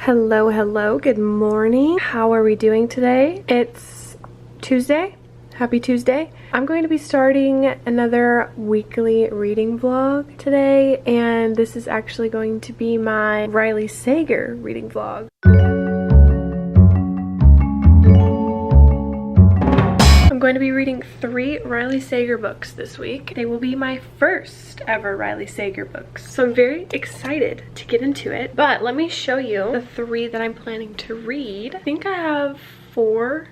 Hello, hello, good morning. How are we doing today? It's Tuesday. Happy Tuesday. I'm going to be starting another weekly reading vlog today, and this is actually going to be my Riley Sager reading vlog. I'm going to be reading 3 Riley Sager books this week. They will be my first ever Riley Sager books, so I'm very excited to get into it. But let me show you the 3 that I'm planning to read. I think I have 4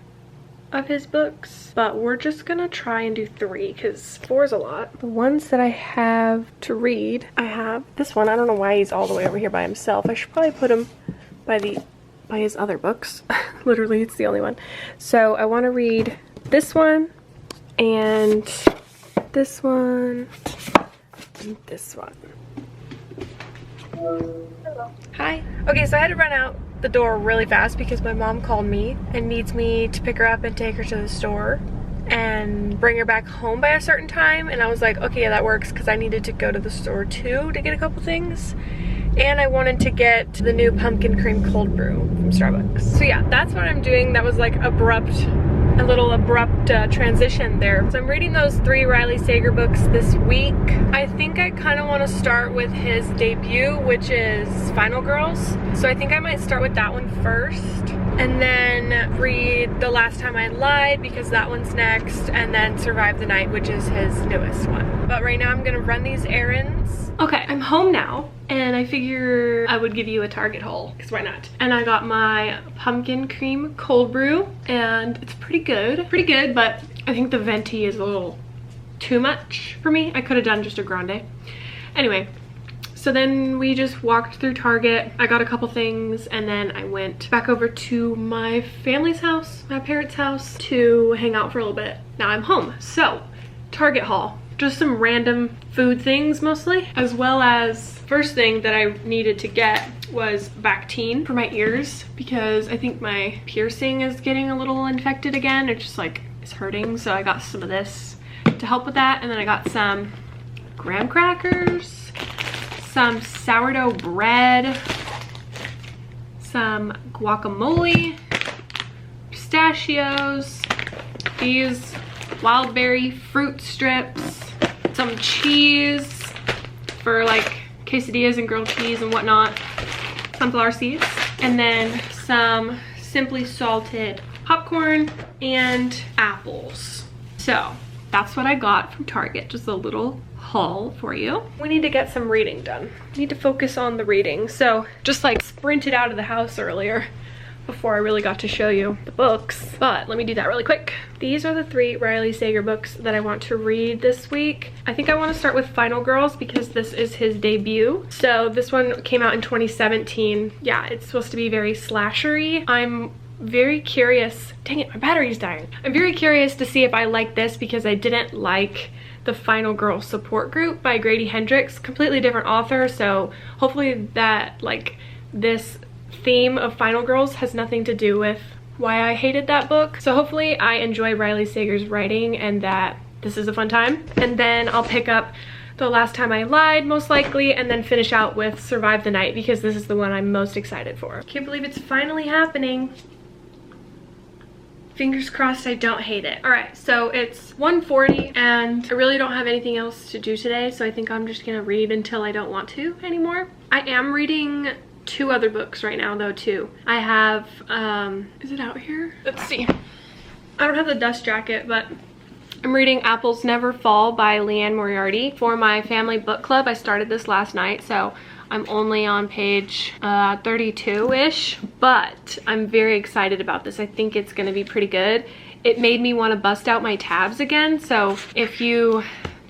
of his books, but we're just gonna try and do 3 because 4 is a lot. The ones that I have to read, I have this one. I don't know why he's all the way over here by himself. I should probably put him by his other books. Literally, it's the only one. So I want to read this one and this one and this one. Hello. Hi. Okay, so I had to run out the door really fast because my mom called me and needs me to pick her up and take her to the store and bring her back home by a certain time, and I was like, okay, yeah, that works, because I needed to go to the store too to get a couple things, and I wanted to get the new pumpkin cream cold brew from Starbucks. So yeah, that's what I'm doing. That was like a little abrupt transition there. So I'm reading those 3 Riley Sager books this week. I think I kind of want to start with his debut, which is Final Girls. So I think I might start with that one first, and then read The Last Time I Lied because that one's next, and then Survive the Night, which is his newest one. But right now I'm gonna run these errands. Okay, I'm home now, and I figure I would give you a Target haul, because why not? And I got my pumpkin cream cold brew, and it's pretty good, but I think the venti is a little too much for me. I could have done just a grande. Anyway, so then we just walked through Target. I got a couple things, and then I went back over to my family's house, my parents' house, to hang out for a little bit. Now I'm home. So, Target haul. Just some random food things mostly, as well as first thing that I needed to get was Bactine for my ears, because I think my piercing is getting a little infected again. It just like is hurting, so I got some of this to help with that. And then I got some graham crackers, some sourdough bread, some guacamole, pistachios, these wild berry fruit strips, some cheese for like quesadillas and grilled cheese and whatnot, sunflower seeds, and then some simply salted popcorn and apples. So that's what I got from Target, just a little haul for you. We need to get some reading done. We need to focus on the reading. So just like sprinted out of the house earlier before I really got to show you the books, but let me do that really quick. These are the 3 Riley Sager books that I want to read this week. I think I want to start with Final Girls because this is his debut. So this one came out in 2017. Yeah, it's supposed to be very slashery. I'm very curious. Dang it, my battery's dying. I'm very curious to see if I like this because I didn't like the Final Girl Support Group by Grady Hendrix. Completely different author, so hopefully that like this theme of Final Girls has nothing to do with why I hated that book. So hopefully I enjoy Riley Sager's writing and that this is a fun time. And then I'll pick up The Last Time I Lied, most likely, and then finish out with Survive the Night because this is the one I'm most excited for. Can't believe it's finally happening. Fingers crossed I don't hate it. All right, so it's 1:40 and I really don't have anything else to do today, so I think I'm just gonna read until I don't want to anymore. I am reading 2 other books right now though too. I have, is it out here? Let's see. I don't have the dust jacket, but I'm reading Apples Never Fall by Leanne Moriarty for my family book club. I started this last night, so I'm only on page 32-ish, but I'm very excited about this. I think it's gonna be pretty good. It made me want to bust out my tabs again, so if you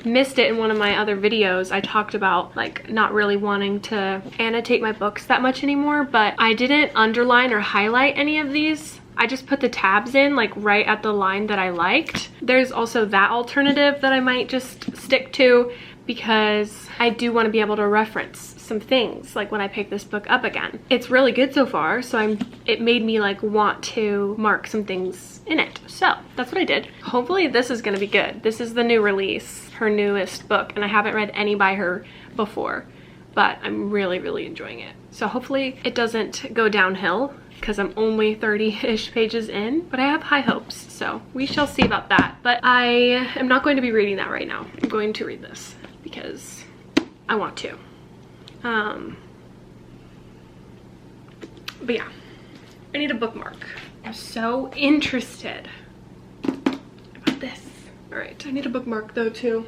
missed it in one of my other videos, I talked about like not really wanting to annotate my books that much anymore, but I didn't underline or highlight any of these. I just put the tabs in like right at the line that I liked. There's also that alternative that I might just stick to because I do want to be able to reference some things like when I pick this book up again. It's really good so far, so it made me like want to mark some things in it. So that's what I did. Hopefully this is gonna be good. This is the new release, her newest book, and I haven't read any by her before, but I'm really, really enjoying it. So hopefully it doesn't go downhill because I'm only 30-ish pages in, but I have high hopes, so we shall see about that. But I am not going to be reading that right now. I'm going to read this because I want to. But yeah, I need a bookmark. I'm so interested about this. All right, I need a bookmark though too.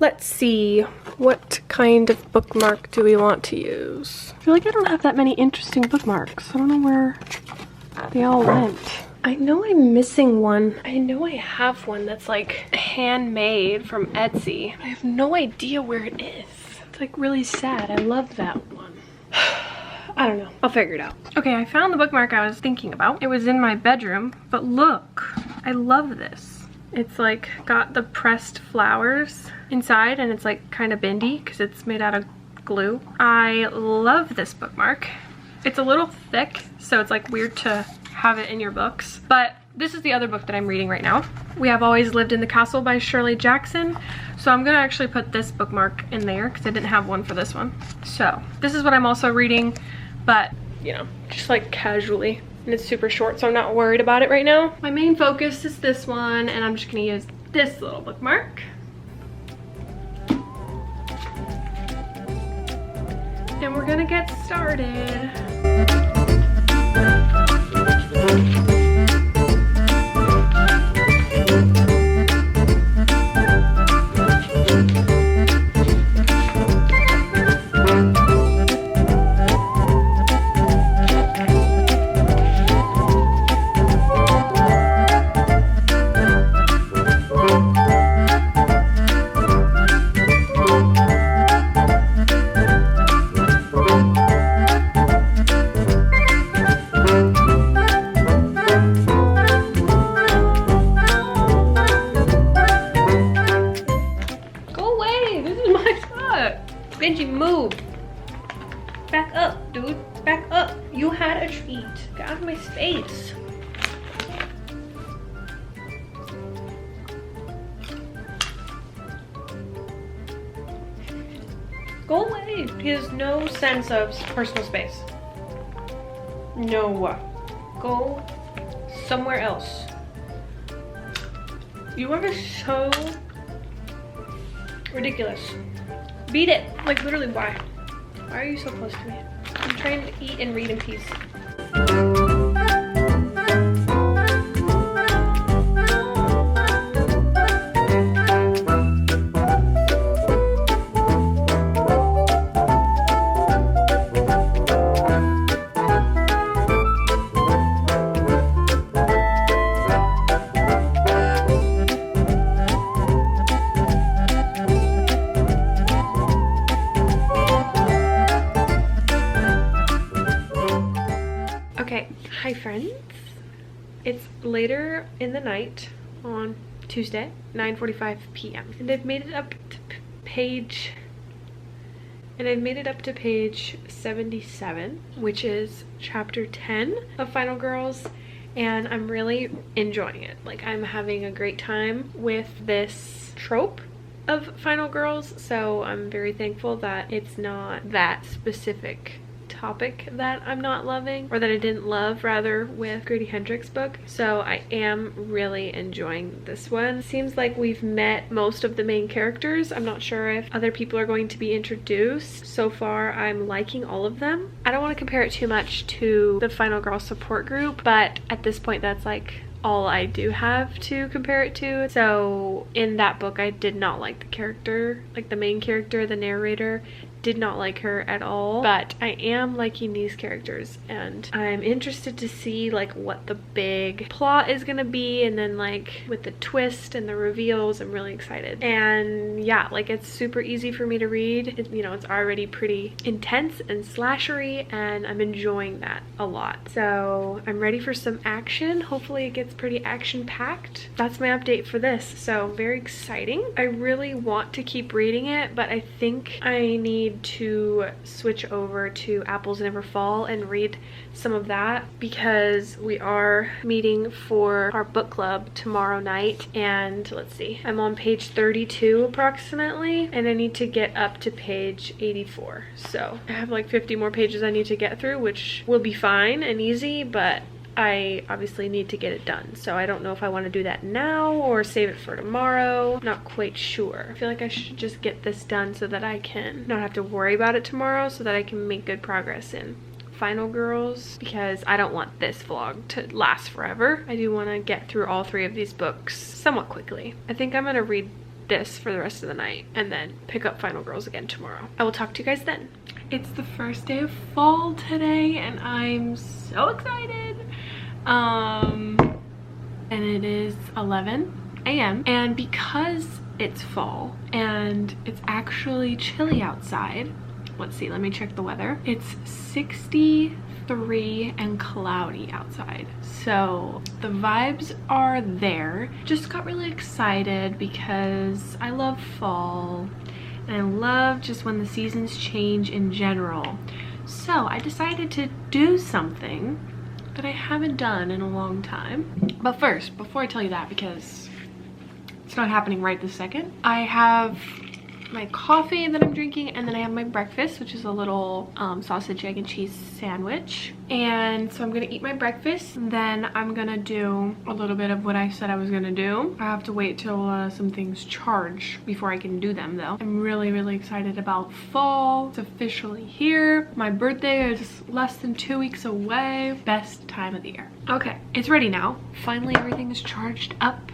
Let's see, what kind of bookmark do we want to use? I feel like I don't have that many interesting bookmarks. I don't know where they all went. I know I'm missing one. I know I have one that's like handmade from Etsy. I have no idea where it is. It's like really sad. I love that one. I don't know. I'll figure it out. Okay, I found the bookmark I was thinking about. It was in my bedroom, but look, I love this. It's like got the pressed flowers inside and it's like kind of bendy because it's made out of glue. I love this bookmark. It's a little thick, so it's like weird to have it in your books. But this is the other book that I'm reading right now. We Have Always Lived in the Castle by Shirley Jackson. So I'm gonna actually put this bookmark in there because I didn't have one for this one. So this is what I'm also reading, but you know, just like casually. And it's super short, so I'm not worried about it right now. My main focus is this one, and I'm just gonna use this little bookmark. And we're gonna get started. Benji, move. Back up, dude. Back up. You had a treat. Get out of my space. Go away. He has no sense of personal space. No. Go somewhere else. You are so ridiculous. Beat it. Like, literally, why? Why are you so close to me? I'm trying to eat and read in peace. Hi friends, it's later in the night on Tuesday, 9:45 p.m. and I've made it up to page 77, which is chapter 10 of Final Girls, and I'm really enjoying it. Like, I'm having a great time with this trope of Final Girls, so I'm very thankful that it's not that specific topic that I'm not loving, or that I didn't love rather, with Grady Hendrix's book. So I am really enjoying this one. Seems like we've met most of the main characters. I'm not sure if other people are going to be introduced. So far I'm liking all of them. I don't want to compare it too much to the Final Girl support group, but at this point that's like all I do have to compare it to. So in that book I did not like the character, like the main character, the narrator. Did not like her at all, but I am liking these characters, and I'm interested to see like what the big plot is gonna be, and then like with the twist and the reveals, I'm really excited. And yeah, like it's super easy for me to read. You know, it's already pretty intense and slashery, and I'm enjoying that a lot. So I'm ready for some action. Hopefully it gets pretty action packed. That's my update for this, so very exciting. I really want to keep reading it, but I think I need need to switch over to Apples Never Fall and read some of that, because we are meeting for our book club tomorrow night. And let's see, I'm on page 32 approximately, and I need to get up to page 84. So I have like 50 more pages I need to get through, which will be fine and easy, but I obviously need to get it done. So I don't know if I want to do that now or save it for tomorrow. Not quite sure. I feel like I should just get this done so that I can not have to worry about it tomorrow, so that I can make good progress in Final Girls, because I don't want this vlog to last forever. I do want to get through all 3 of these books somewhat quickly. I think I'm going to read this for the rest of the night and then pick up Final Girls again tomorrow. I will talk to you guys then. It's the first day of fall today and I'm so excited. And it is 11 a.m. and because it's fall and it's actually chilly outside, let's see, let me check the weather. It's 63 and cloudy outside. So the vibes are there. Just got really excited because I love fall and I love just when the seasons change in general. So I decided to do something that I haven't done in a long time. But first, before I tell you that, because it's not happening right this second, I have my coffee that I'm drinking, and then I have my breakfast, which is a little sausage, egg, and cheese sandwich. And so I'm gonna eat my breakfast, and then I'm gonna do a little bit of what I said I was gonna do. I have to wait till some things charge before I can do them though. I'm really, really excited about fall. It's officially here. My birthday is less than 2 weeks away. Best time of the year. Okay, it's ready now. Finally, everything is charged up.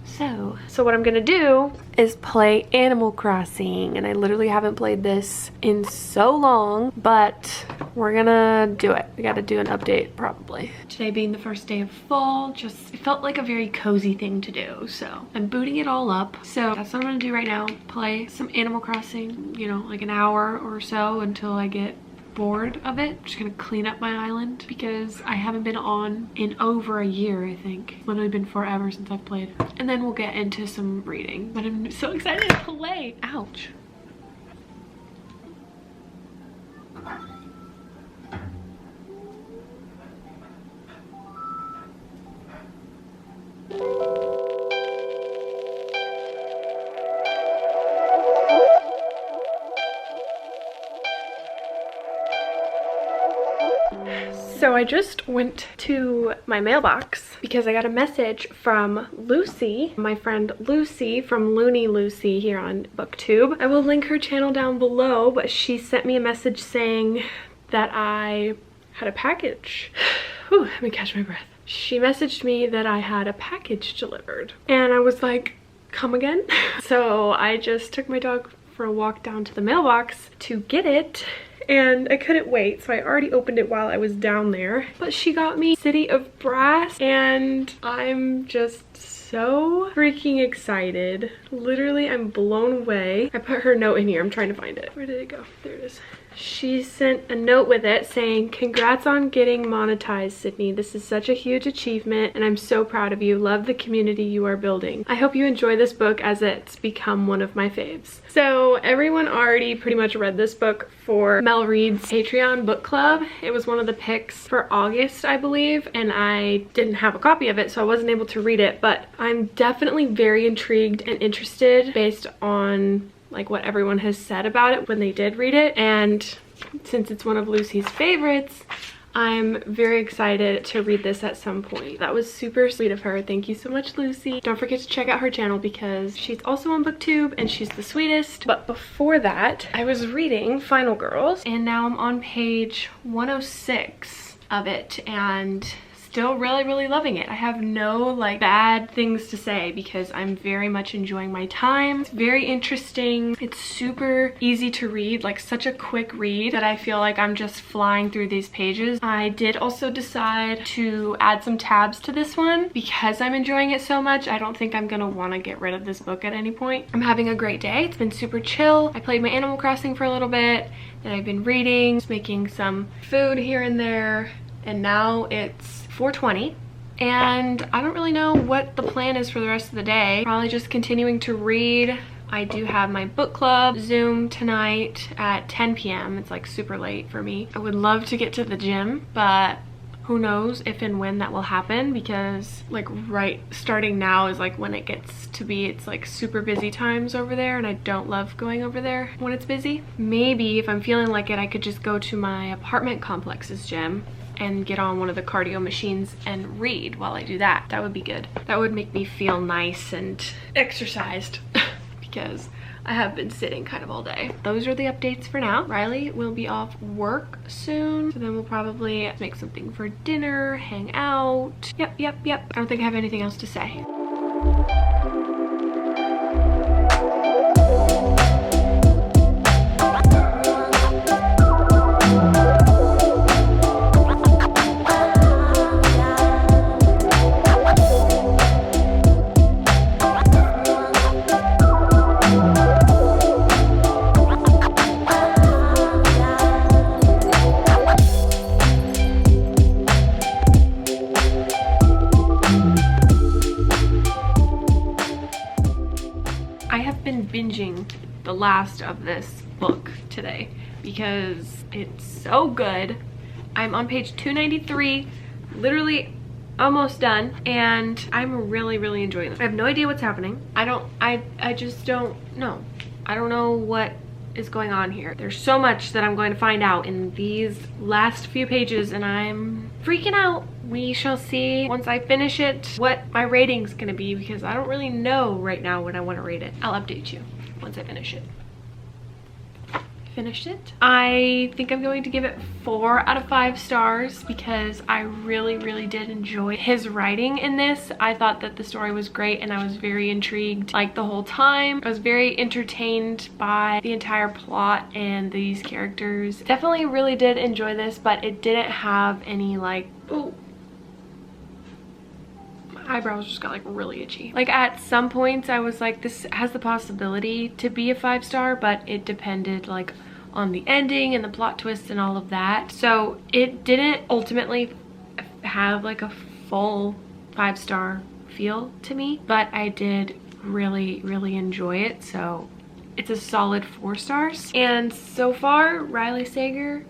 So what I'm gonna do is play Animal Crossing, and I literally haven't played this in so long, but we're gonna do it. We gotta do an update probably. Today being the first day of fall, just it felt like a very cozy thing to do, so I'm booting it all up. So that's what I'm gonna do right now, play some Animal Crossing, you know, like an hour or so until I get bored of it. I'm just gonna clean up my island because I haven't been on in over a year, I think. It's literally been forever since I've played. And then we'll get into some reading. But I'm so excited to play. Ouch. So I just went to my mailbox because I got a message from Lucy, my friend Lucy from Looney Lucy here on BookTube. I will link her channel down below, but she sent me a message saying that I had a package. Whew, let me catch my breath. She messaged me that I had a package delivered, and I was like, come again? So I just took my dog for a walk down to the mailbox to get it, and I couldn't wait, so I already opened it while I was down there. But she got me City of Brass, and I'm just so freaking excited. Literally, I'm blown away. I put her note in here. I'm trying to find it. Where did it go? There it is. She sent a note with it saying, "Congrats on getting monetized, Sydney. This is such a huge achievement and I'm so proud of you. Love the community you are building. I hope you enjoy this book as it's become one of my faves." So everyone already pretty much read this book for Mel Reed's Patreon book club. It was one of the picks for August, I believe, and I didn't have a copy of it, so I wasn't able to read it, but I'm definitely very intrigued and interested based on like what everyone has said about it when they did read it. And since it's one of Lucy's favorites, I'm very excited to read this at some point. That was super sweet of her. Thank you so much, Lucy. Don't forget to check out her channel because she's also on BookTube and she's the sweetest. But before that, I was reading Final Girls and now I'm on page 106 of it and still really loving it. I have no like bad things to say because I'm very much enjoying my time. It's very interesting. It's super easy to read, like such a quick read that I feel like I'm just flying through these pages. I did also decide to add some tabs to this one because I'm enjoying it so much. I don't think I'm gonna want to get rid of this book at any point. I'm having a great day. It's been super chill. I played my Animal Crossing for a little bit, then I've been reading, just making some food here and there, and now it's 4:20 and I don't really know what the plan is for the rest of the day. Probably just continuing to read, I do have my book club Zoom tonight at 10 p.m. It's like super late for me. I would love to get to the gym, but who knows if and when that will happen, because like right starting now is like when it gets to be, it's like super busy times over there, and I don't love going over there when it's busy. Maybe if I'm feeling like it, I could just go to my apartment complex's gym and get on one of the cardio machines and read while I do that. That would be good. That would make me feel nice and exercised because I have been sitting kind of all day. Those are the updates for now. Riley will be off work soon, so then we'll probably make something for dinner, hang out. Yep. I don't think I have anything else to say. Binging the last of this book today because it's so good. I'm on page 293, literally almost done, and I'm really enjoying it. I have no idea what's happening. I just don't know. I don't know what is going on here. There's so much that I'm going to find out in these last few pages, and I'm freaking out. We shall see once I finish it what my rating's gonna be, because I don't really know right now when I want to rate it. I'll update you once I finish it. Finished it. I think I'm going to give it 4 out of 5 stars because I really did enjoy his writing in this. I thought that the story was great and I was very intrigued like the whole time. I was very entertained by the entire plot and these characters. Definitely really did enjoy this, but it didn't have any like, ooh, eyebrows just got like really itchy. Like at some points I was like, this has the possibility to be a 5-star, but it depended like on the ending and the plot twist and all of that. So it didn't ultimately have like a full 5-star feel to me, but I did really enjoy it. So it's a solid 4 stars. And so far Riley Sager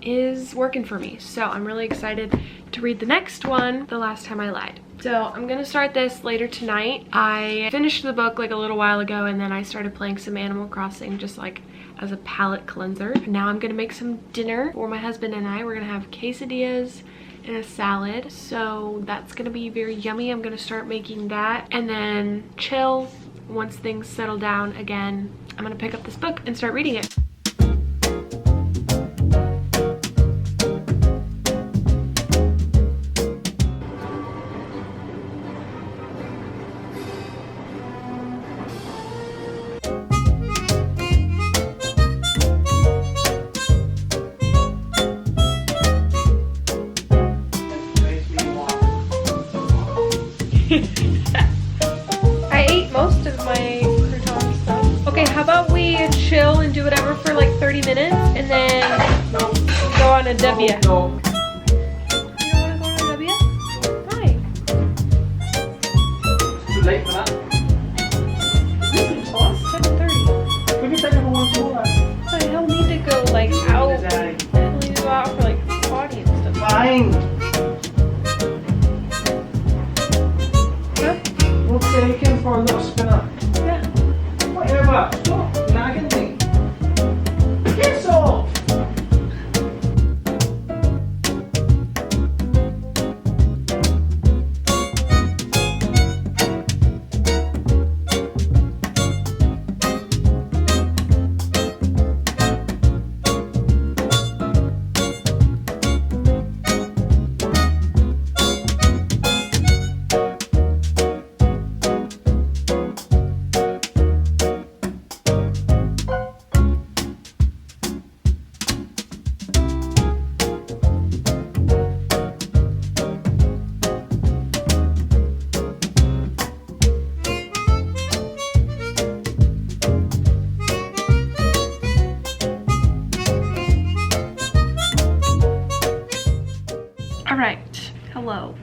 is working for me. So I'm really excited to read the next one, The Last Time I Lied. So I'm gonna start this later tonight. I finished the book like a little while ago, and then I started playing some Animal Crossing just like as a palate cleanser. Now I'm gonna make some dinner for my husband and I. We're gonna have quesadillas and a salad. So that's gonna be very yummy. I'm gonna start making that and then chill. Once things settle down again, I'm gonna pick up this book and start reading it. I ate most of my crouton stuff. Okay, how about we chill and do whatever for like 30 minutes and then go on a W? No. You don't want to go on a W? Why? Too late for that. It's 7:30. We can take everyone to all that. I don't need to go like out. I don't need to go out for like potty and stuff. Fine. We'll take him for a little spinner. Yeah. Whatever. Stop nagging me. Piss off. Hello.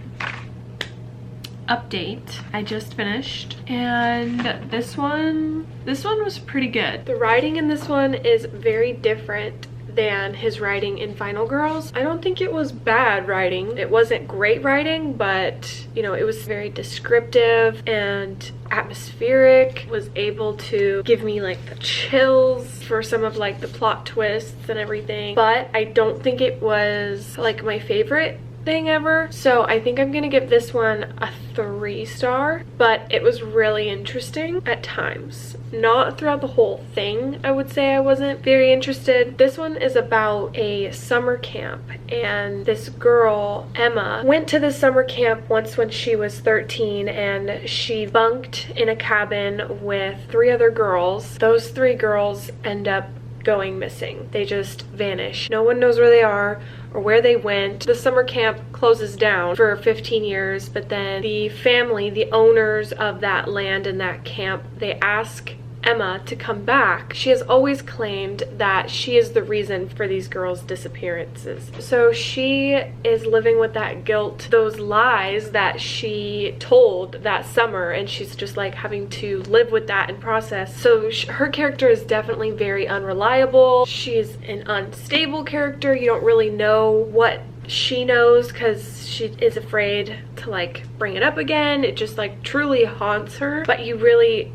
update. I just finished, and this one was pretty good. The writing in this one is very different than his writing in Final Girls. I don't think it was bad writing. It wasn't great writing, but you know, it was very descriptive and atmospheric. Was able to give me like the chills for some of like the plot twists and everything, but I don't think it was like my favorite thing ever. So I think I'm gonna give this one a 3-star, but it was really interesting at times. Not throughout the whole thing, I would say I wasn't very interested. This one is about a summer camp, and this girl, Emma, went to this summer camp once when she was 13, and she bunked in a cabin with 3 other girls. Those 3 girls end up going missing. They just vanish. No one knows where they are or where they went. The summer camp closes down for 15 years, but then the family, the owners of that land and that camp, they ask Emma to come back. She has always claimed that she is the reason for these girls' disappearances. So she is living with that guilt, those lies that she told that summer, and she's just like having to live with that and process. So her character is definitely very unreliable. She's an unstable character. You don't really know what she knows because she is afraid to like bring it up again. It just like truly haunts her, but you really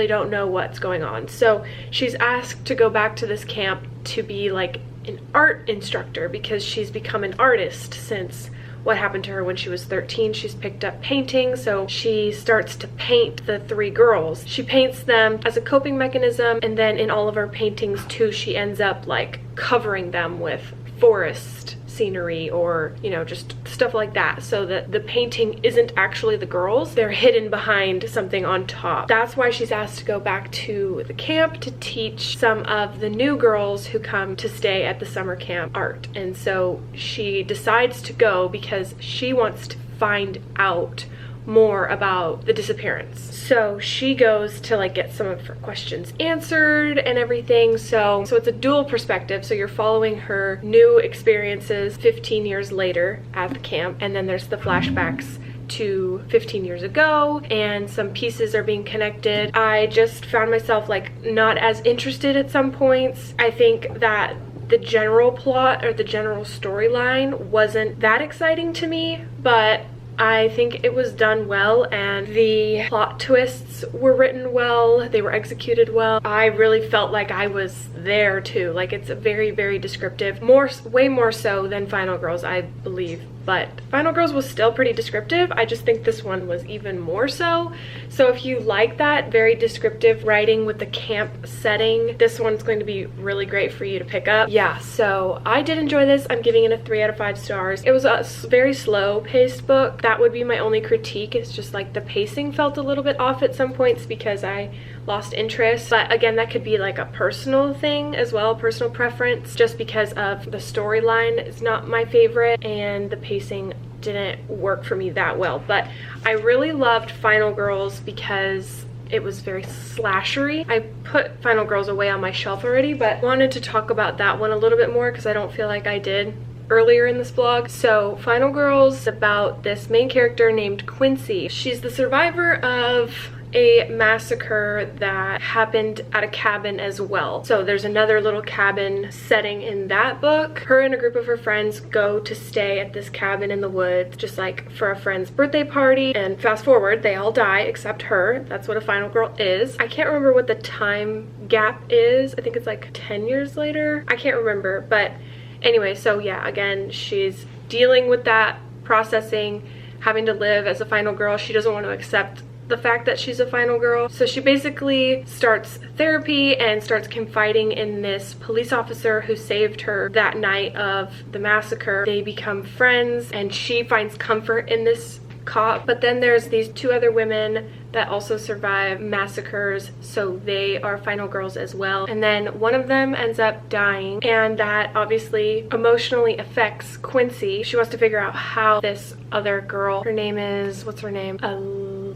don't know what's going on. So she's asked to go back to this camp to be like an art instructor because she's become an artist since what happened to her when she was 13. She's picked up painting, so she starts to paint the 3 girls. She paints them as a coping mechanism, and then in all of her paintings too, she ends up like covering them with forest scenery or, you know, just stuff like that, so that the painting isn't actually the girls. They're hidden behind something on top. That's why she's asked to go back to the camp to teach some of the new girls who come to stay at the summer camp art. And so she decides to go because she wants to find out more about the disappearance. So she goes to like get some of her questions answered and everything. So it's a dual perspective. So you're following her new experiences 15 years later at the camp, and then there's the flashbacks to 15 years ago, and some pieces are being connected. I just found myself like not as interested at some points. I think that the general plot or the general storyline wasn't that exciting to me, but I think it was done well, and the plot twists were written well, they were executed well. I really felt like I was there too. Like, it's a very, very descriptive, way more so than Final Girls, I believe. But Final Girls was still pretty descriptive. I just think this one was even more so. So if you like that very descriptive writing with the camp setting, this one's going to be really great for you to pick up. Yeah, so I did enjoy this. I'm giving it a 3 out of 5 stars. It was a very slow paced book. That would be my only critique. It's just like the pacing felt a little bit off at some points because I lost interest. But again, that could be like a personal thing as well, personal preference, just because of the storyline is not my favorite and the pacing didn't work for me that well. But I really loved Final Girls because it was very slashery. I put Final Girls away on my shelf already, but wanted to talk about that one a little bit more because I don't feel like I did earlier in this vlog. So Final Girls is about this main character named Quincy. She's the survivor of a massacre that happened at a cabin as well. So there's another little cabin setting in that book. Her and a group of her friends go to stay at this cabin in the woods, just like for a friend's birthday party. And fast forward, they all die except her. That's what a Final Girl is. I can't remember what the time gap is. I think it's like 10 years later. I can't remember, but anyway, so yeah, again, she's dealing with that, processing, having to live as a Final Girl. She doesn't want to accept the fact that she's a Final Girl. So she basically starts therapy and starts confiding in this police officer who saved her that night of the massacre. They become friends and she finds comfort in this cop. But then there's these 2 other women that also survive massacres, so they are Final Girls as well. And then one of them ends up dying, and that obviously emotionally affects Quincy. She wants to figure out how this other girl, her name is, what's her name?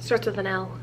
Starts with an L.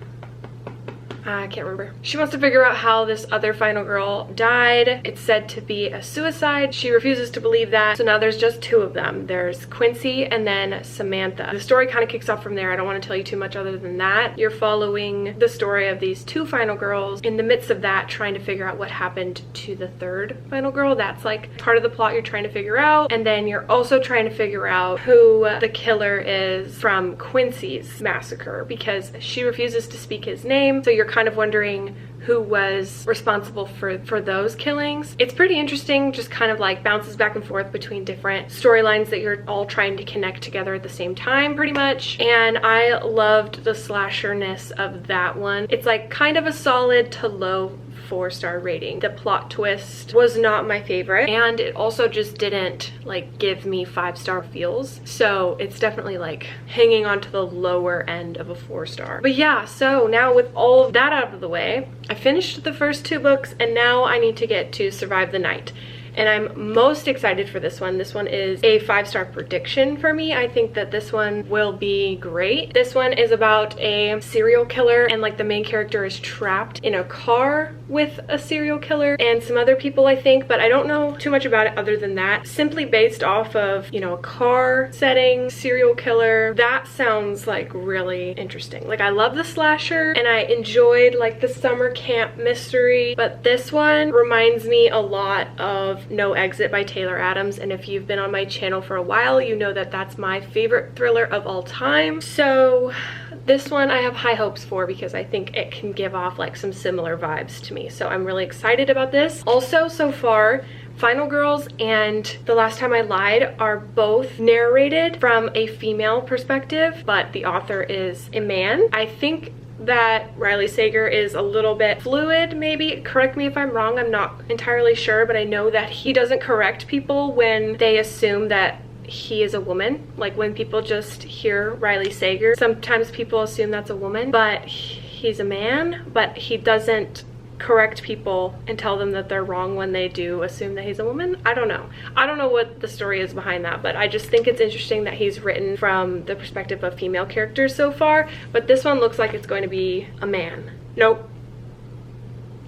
I can't remember. She wants to figure out how this other final girl died. It's said to be a suicide. She refuses to believe that. So now there's just two of them. There's Quincy and then Samantha. The story kind of kicks off from there. I don't want to tell you too much other than that. You're following the story of these two final girls. In the midst of that, trying to figure out what happened to the third final girl. That's like part of the plot you're trying to figure out. And then you're also trying to figure out who the killer is from Quincy's massacre, because she refuses to speak his name. So you're kind of wondering who was responsible for those killings. It's pretty interesting, just kind of like bounces back and forth between different storylines that you're all trying to connect together at the same time pretty much. And I loved the slasherness of that one. It's like kind of a solid to low 4-star rating. The plot twist was not my favorite, and it also just didn't like give me 5-star feels, so it's definitely like hanging on to the lower end of a 4-star. But yeah, so now with all of that out of the way, I finished the first 2 books and now I need to get to Survive the Night. And I'm most excited for this one. This one is a 5-star prediction for me. I think that this one will be great. This one is about a serial killer, and like the main character is trapped in a car with a serial killer and some other people, I think, but I don't know too much about it other than that. Simply based off of, you know, a car setting, serial killer, that sounds like really interesting. Like I love the slasher and I enjoyed like the summer camp mystery, but this one reminds me a lot of No Exit by Taylor Adams, and if you've been on my channel for a while, you know that that's my favorite thriller of all time. So this one I have high hopes for because I think it can give off like some similar vibes to me. So I'm really excited about this. Also, so far, Final Girls and The Last Time I Lied are both narrated from a female perspective, but the author is a man. I think that Riley Sager is a little bit fluid, maybe. Correct me if I'm wrong, I'm not entirely sure, but I know that he doesn't correct people when they assume that he is a woman. Like when people just hear Riley Sager, sometimes people assume that's a woman, but he's a man, but he doesn't correct people and tell them that they're wrong when they do assume that he's a woman. I don't know what the story is behind that, but I just think it's interesting that he's written from the perspective of female characters so far. But this one looks like it's going to be a man. Nope,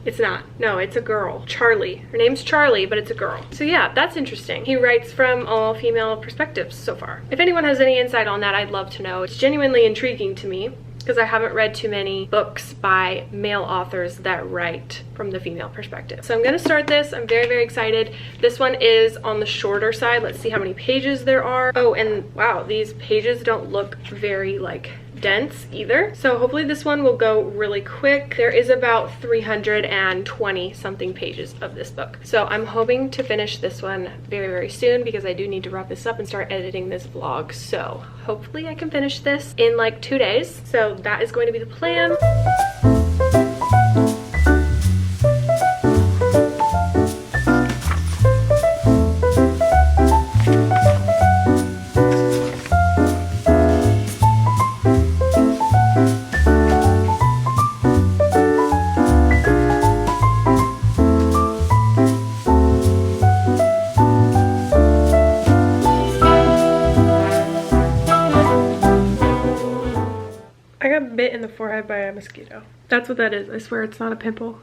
it's not. No, it's a girl. Charlie. Her name's Charlie, but it's a girl. So yeah, that's interesting. He writes from all female perspectives so far. If anyone has any insight on that, I'd love to know. It's genuinely intriguing to me, because I haven't read too many books by male authors that write from the female perspective. So I'm gonna start this. I'm very, very excited. This one is on the shorter side. Let's see how many pages there are. Oh, and wow, these pages don't look very like dense either. So hopefully this one will go really quick. There is about 320 something pages of this book. So I'm hoping to finish this one very, very soon because I do need to wrap this up and start editing this vlog. So hopefully I can finish this in like 2 days. So that is going to be the plan. Bit in the forehead by a mosquito. That's what that is. I swear it's not a pimple.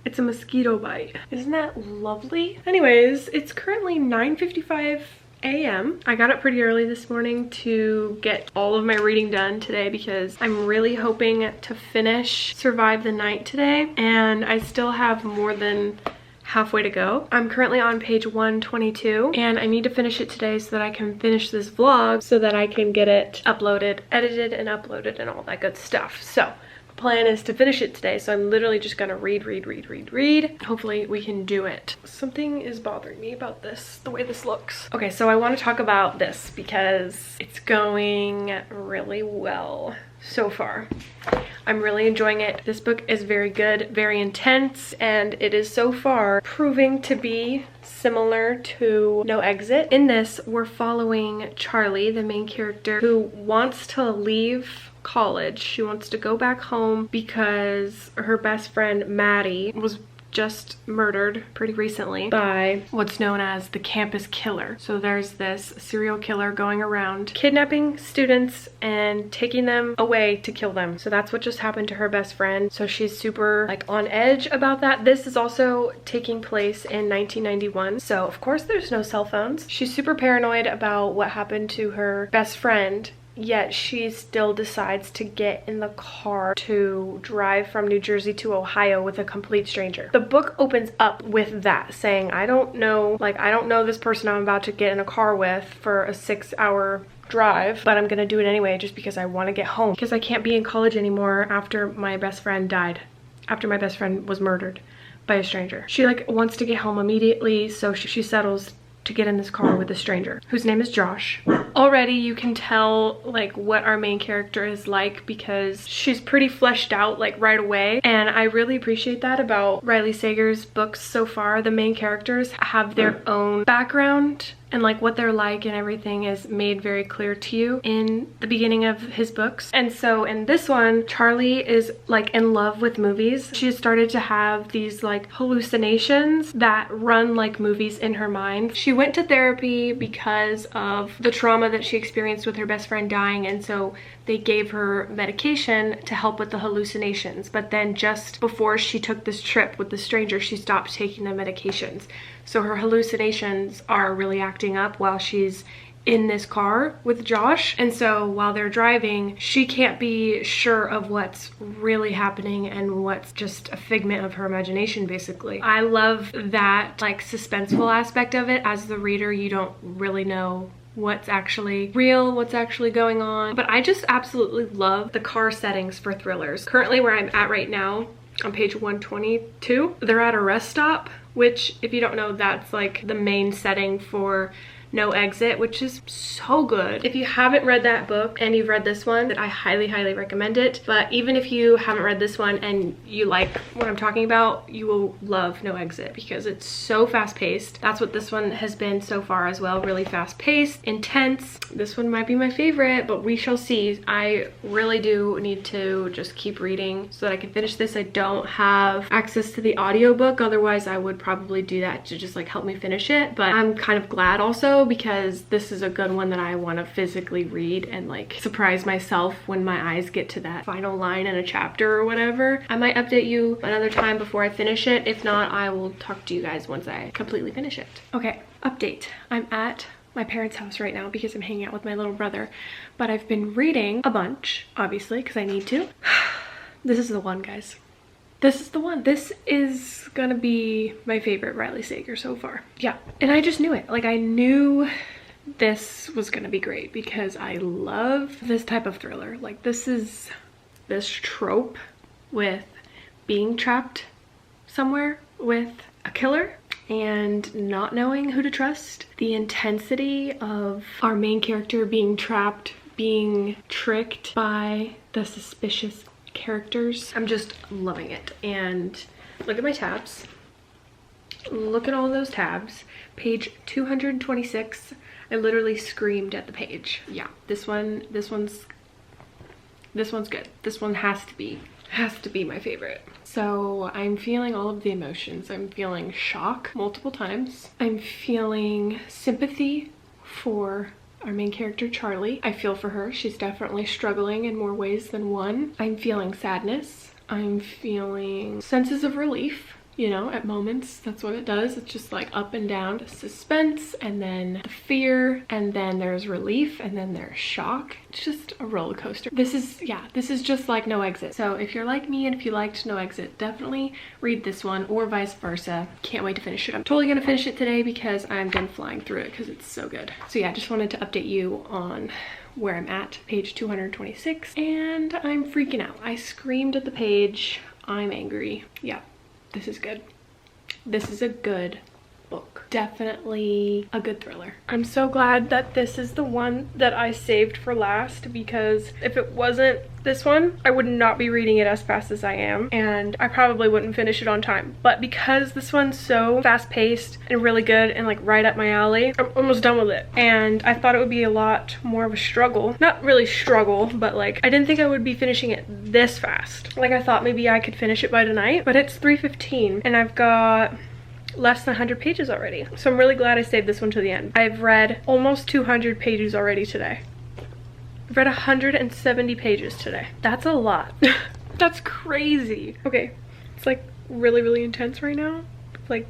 It's a mosquito bite. Isn't that lovely? Anyways, it's currently 9:55 a.m. I got up pretty early this morning to get all of my reading done today because I'm really hoping to finish Survive the Night today, and I still have more than halfway to go. I'm currently on page 122 and I need to finish it today so that I can finish this vlog so that I can get it uploaded, edited and uploaded and all that good stuff. So the plan is to finish it today, so I'm literally just gonna read. Hopefully we can do it. Something is bothering me about this, the way this looks. Okay, so I want to talk about this because it's going really well so far. I'm really enjoying it. This book is very good, very intense, and it is so far proving to be similar to No Exit. In this, we're following Charlie, the main character, who wants to leave college. She wants to go back home because her best friend Maddie was just murdered pretty recently by what's known as the campus killer. So there's this serial killer going around kidnapping students and taking them away to kill them. So that's what just happened to her best friend. So she's super like on edge about that. This is also taking place in 1991. So of course there's no cell phones. She's super paranoid about what happened to her best friend, yet she still decides to get in the car to drive from New Jersey to Ohio with a complete stranger. The book opens up with that, saying, I don't know this person I'm about to get in a car with for a 6-hour drive, but I'm gonna do it anyway just because I want to get home, because I can't be in college anymore after my best friend died, after my best friend was murdered by a stranger. She like wants to get home immediately, so she settles to get in this car with a stranger whose name is Josh. Already you can tell like what our main character is like, because she's pretty fleshed out like right away, and I really appreciate that about Riley Sager's books so far. The main characters have their own background, and like what they're like and everything is made very clear to you in the beginning of his books. And so in this one, Charlie is like in love with movies. She has started to have these like hallucinations that run like movies in her mind. She went to therapy because of the trauma that she experienced with her best friend dying, and so they gave her medication to help with the hallucinations. But then just before she took this trip with the stranger, she stopped taking the medications. So her hallucinations are really acting up while she's in this car with Josh. And so while they're driving, she can't be sure of what's really happening and what's just a figment of her imagination, basically. I love that like suspenseful aspect of it. As the reader, you don't really know what's actually real, what's actually going on. But I just absolutely love the car settings for thrillers. Currently where I'm at right now, on page 122, they're at a rest stop, which if you don't know, that's like the main setting for No Exit, which is so good. If you haven't read that book and you've read this one, I highly recommend it. But even if you haven't read this one and you like what I'm talking about, you will love No Exit because it's so fast-paced. That's what this one has been so far as well. Really fast-paced, intense. This one might be my favorite, but we shall see. I really do need to just keep reading so that I can finish this. I don't have access to the audiobook, otherwise I would probably do that to just like help me finish it. But I'm kind of glad also, because this is a good one that I want to physically read and like surprise myself when my eyes get to that final line in a chapter or whatever. I might update you another time before I finish it. If not, I will talk to you guys once I completely finish it. Okay, update. I'm at my parents' house right now because I'm hanging out with my little brother, but I've been reading a bunch, obviously, because I need to. This is the one, guys. This is the one. This is gonna be my favorite Riley Sager so far. Yeah, and I just knew it. Like, I knew this was gonna be great because I love this type of thriller. Like, this is this trope with being trapped somewhere with a killer and not knowing who to trust. The intensity of our main character being trapped, being tricked by the suspicious characters. I'm just loving it. And look at my tabs. Look at all those tabs. Page 226. I literally screamed at the page. Yeah, this one's good. This one has to be my favorite. So I'm feeling all of the emotions. I'm feeling shock multiple times. I'm feeling sympathy for our main character, Charlie. I feel for her. She's definitely struggling in more ways than one. I'm feeling sadness. I'm feeling senses of relief. You know, at moments, that's what it does. It's just like up and down. The suspense, and then the fear, and then there's relief, and then there's shock. It's just a roller coaster. This is just like No Exit. So if you're like me and if you liked No Exit, definitely read this one, or vice versa. Can't wait to finish it. I'm totally gonna finish it today because I'm done flying through it because it's so good. So yeah, just wanted to update you on where I'm at, page 226, and I'm freaking out. I screamed at the page. I'm angry. Yeah. This is good. This is a good book. Definitely a good thriller. I'm so glad that this is the one that I saved for last, because if it wasn't this one, I would not be reading it as fast as I am, and I probably wouldn't finish it on time. But because this one's so fast-paced and really good and like right up my alley, I'm almost done with it. And I thought it would be a lot more of a struggle. Not really struggle, but like I didn't think I would be finishing it this fast. Like I thought maybe I could finish it by tonight, but it's 3:15 and I've got less than 100 pages already. So I'm really glad I saved this one to the end. I've read almost 200 pages already today. I've read 170 pages today. That's a lot. That's crazy. Okay, it's like really, really intense right now. Like,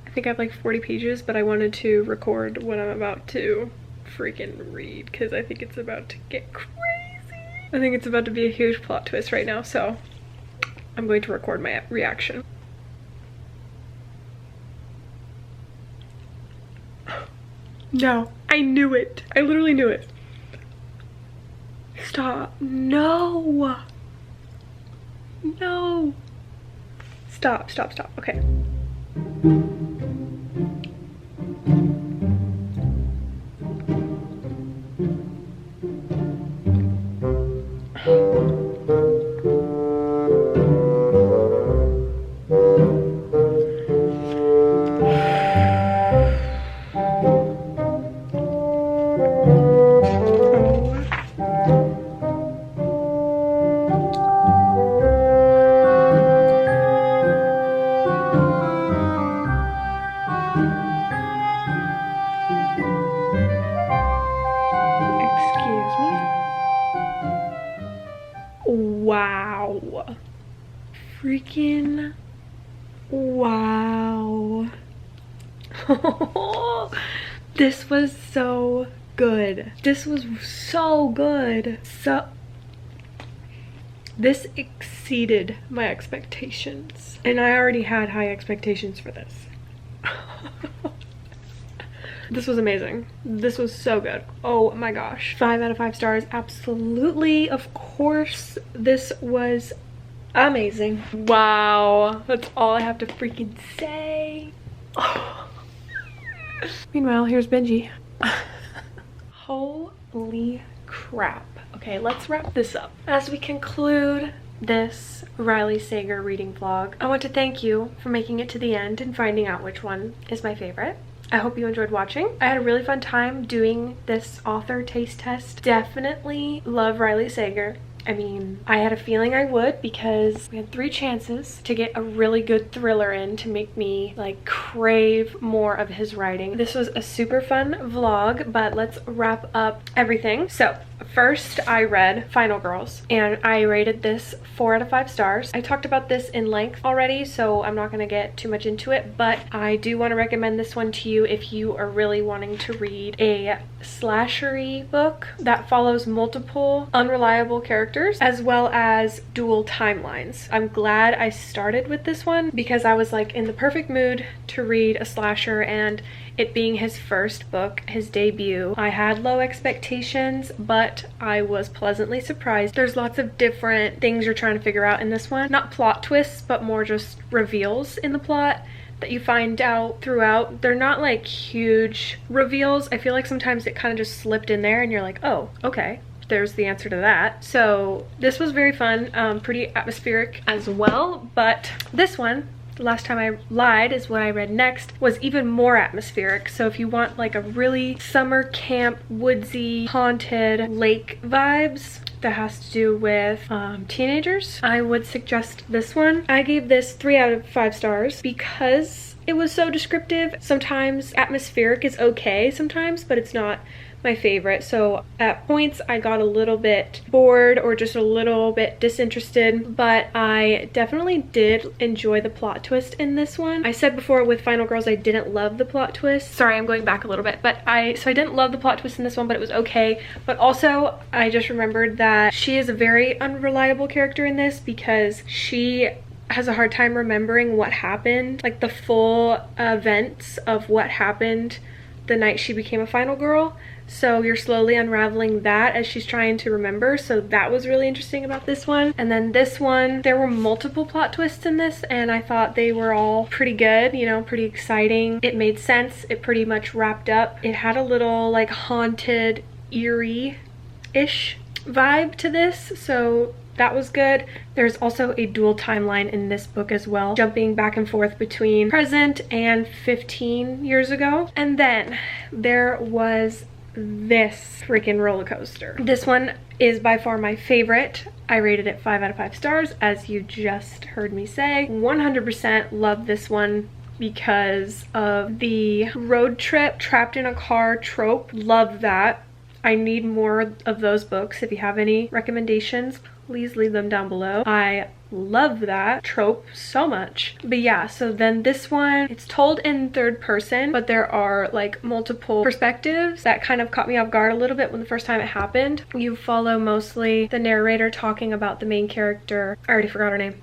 I think I have like 40 pages, but I wanted to record what I'm about to freaking read because I think it's about to get crazy. I think it's about to be a huge plot twist right now, so I'm going to record my reaction. No, I knew it. I literally knew it. Stop. No. No. Stop, stop, stop. Okay. Wow. Freaking wow. This was so good. This was so good. This exceeded my expectations. And I already had high expectations for this. This was amazing. This was so good. Oh my gosh. 5 out of 5 stars. Absolutely. Of course. This was amazing. Wow. That's all I have to freaking say. Oh. Meanwhile, here's Benji. Holy crap. Okay, let's wrap this up. As we conclude this Riley Sager reading vlog, I want to thank you for making it to the end and finding out which one is my favorite. I hope you enjoyed watching. I had a really fun time doing this author taste test. Definitely love Riley Sager. I mean, I had a feeling I would because we had 3 chances to get a really good thriller in to make me like crave more of his writing. This was a super fun vlog, but let's wrap up everything. So first I read Final Girls and I rated this 4 out of 5 stars. I talked about this in length already, so I'm not going to get too much into it, but I do want to recommend this one to you if you are really wanting to read a slashery book that follows multiple unreliable characters as well as dual timelines. I'm glad I started with this one because I was like in the perfect mood to read a slasher, and it being his first book, his debut, I had low expectations, but I was pleasantly surprised. There's lots of different things you're trying to figure out in this one. Not plot twists, but more just reveals in the plot that you find out throughout. They're not like huge reveals. I feel like sometimes it kind of just slipped in there and you're like, oh, okay, there's the answer to that. So this was very fun, pretty atmospheric as well, but this one, the last time I lied is what I read next, was even more atmospheric. So if you want like a really summer camp, woodsy, haunted lake vibes that has to do with teenagers, I would suggest this one. I gave this 3 out of 5 stars because it was so descriptive. Sometimes atmospheric is okay sometimes, but it's not my favorite. So at points I got a little bit bored or just a little bit disinterested, but I definitely did enjoy the plot twist in this one. I said before with Final Girls I didn't love the plot twist. Sorry, I'm going back a little bit, but I didn't love the plot twist in this one, but it was okay. But also I just remembered that she is a very unreliable character in this because she has a hard time remembering what happened, like the full events of what happened the night she became a final girl. So you're slowly unraveling that as she's trying to remember. So that was really interesting about this one. And then this one, there were multiple plot twists in this, and I thought they were all pretty good, you know, pretty exciting. It made sense. It pretty much wrapped up. It had a little like haunted, eerie-ish vibe to this, so that was good. There's also a dual timeline in this book as well, jumping back and forth between present and 15 years ago. And then there was this freaking roller coaster. This one is by far my favorite. I rated it 5 out of 5 stars, as you just heard me say. 100% love this one because of the road trip, trapped in a car trope. Love that. I need more of those books. If you have any recommendations, please leave them down below. I love that trope so much. But yeah, so then this one, it's told in third person, but there are like multiple perspectives. That kind of caught me off guard a little bit when the first time it happened. You follow mostly the narrator talking about the main character. I already forgot her name.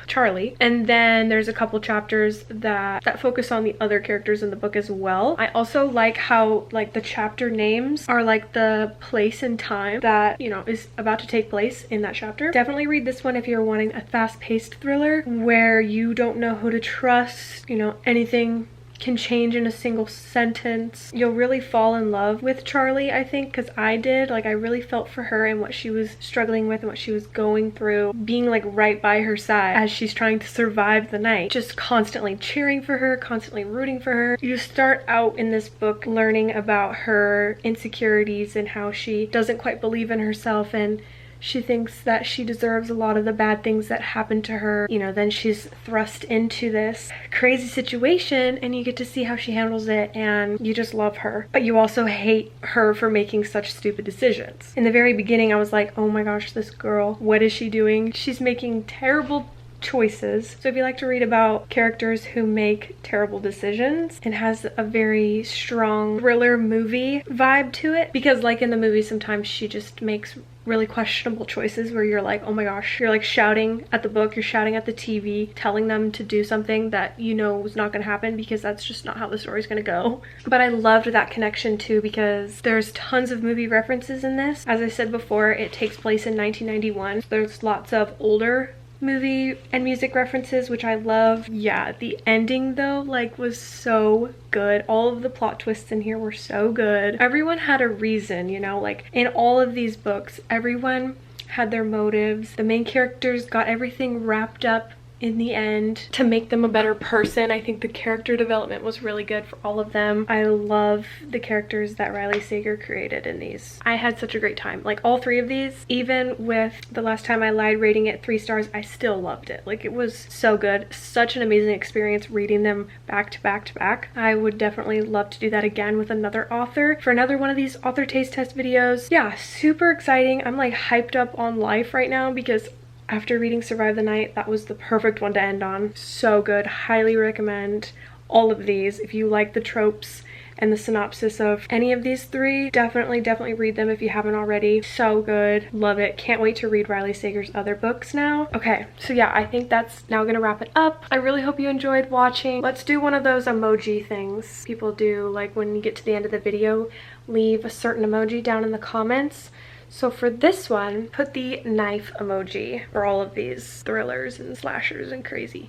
Charlie. And then there's a couple chapters that focus on the other characters in the book as well. I also like how like the chapter names are like the place and time that, you know, is about to take place in that chapter. Definitely read this one if you're wanting a fast-paced thriller where you don't know who to trust, you know, anything can change in a single sentence. You'll really fall in love with Charlie, I think, because I did. Like, I really felt for her and what she was struggling with and what she was going through, being like right by her side as she's trying to survive the night, just constantly cheering for her, constantly rooting for her. You start out in this book learning about her insecurities and how she doesn't quite believe in herself, and she thinks that she deserves a lot of the bad things that happened to her. You know, then she's thrust into this crazy situation and you get to see how she handles it, and you just love her. But you also hate her for making such stupid decisions. In the very beginning, I was like, oh my gosh, this girl, what is she doing? She's making terrible choices. So if you like to read about characters who make terrible decisions, it has a very strong thriller movie vibe to it, because like in the movie, sometimes she just makes really questionable choices where you're like, oh my gosh, you're like shouting at the book, you're shouting at the TV, telling them to do something that you know is not going to happen, because that's just not how the story's going to go. But I loved that connection too, because there's tons of movie references in this. As I said before, it takes place in 1991. There's lots of older movie and music references, which I love. Yeah, the ending though, like, was so good. All of the plot twists in here were so good. Everyone had a reason, you know, like in all of these books, everyone had their motives. The main characters got everything wrapped up in the end to make them a better person. I think the character development was really good for all of them. I love the characters that Riley Sager created in these. I had such a great time. Like, all three of these, even with the last time I lied rating it 3 stars, I still loved it. Like, it was so good. Such an amazing experience reading them back to back to back. I would definitely love to do that again with another author for another one of these author taste test videos. Yeah, super exciting. I'm like hyped up on life right now, because after reading Survive the Night, that was the perfect one to end on. So good. Highly recommend all of these. If you like the tropes and the synopsis of any of these 3, definitely read them if you haven't already. So good. Love it. Can't wait to read Riley Sager's other books now. Okay, so yeah, I think that's now gonna wrap it up. I really hope you enjoyed watching. Let's do one of those emoji things people do, like when you get to the end of the video, leave a certain emoji down in the comments. So for this one, put the knife emoji for all of these thrillers and slashers and crazy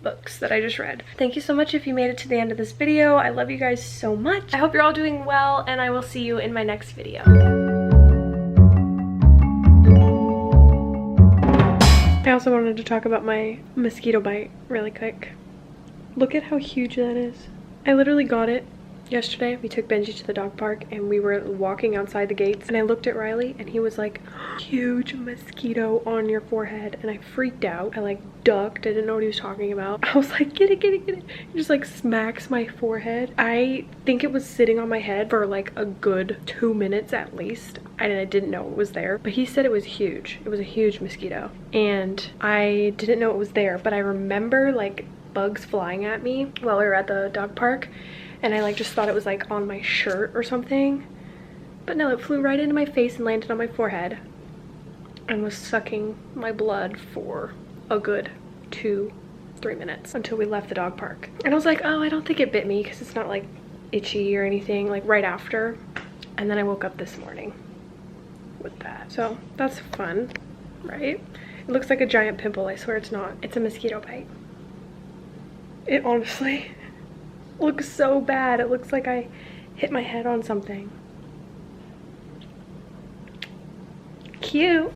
books that I just read. Thank you so much if you made it to the end of this video. I love you guys so much. I hope you're all doing well, and I will see you in my next video. I also wanted to talk about my mosquito bite really quick. Look at how huge that is. I literally got it yesterday. We took Benji to the dog park and we were walking outside the gates, and I looked at Riley and he was like, huge mosquito on your forehead, and I freaked out. I like ducked. I didn't know what he was talking about. I was like, get it, get it, get it. He just like smacks my forehead. I think it was sitting on my head for like a good 2 minutes at least, and I didn't know it was there, but he said it was huge. It was a huge mosquito, and I didn't know it was there, but I remember like bugs flying at me while we were at the dog park, and I like just thought it was like on my shirt or something, but no, it flew right into my face and landed on my forehead and was sucking my blood for a good 2-3 minutes until we left the dog park. And I was like, oh, I don't think it bit me, because it's not like itchy or anything like right after. And then I woke up this morning with that. So that's fun, right? It looks like a giant pimple. I swear it's not. It's a mosquito bite. It honestly looks so bad. It looks like I hit my head on something. Cute.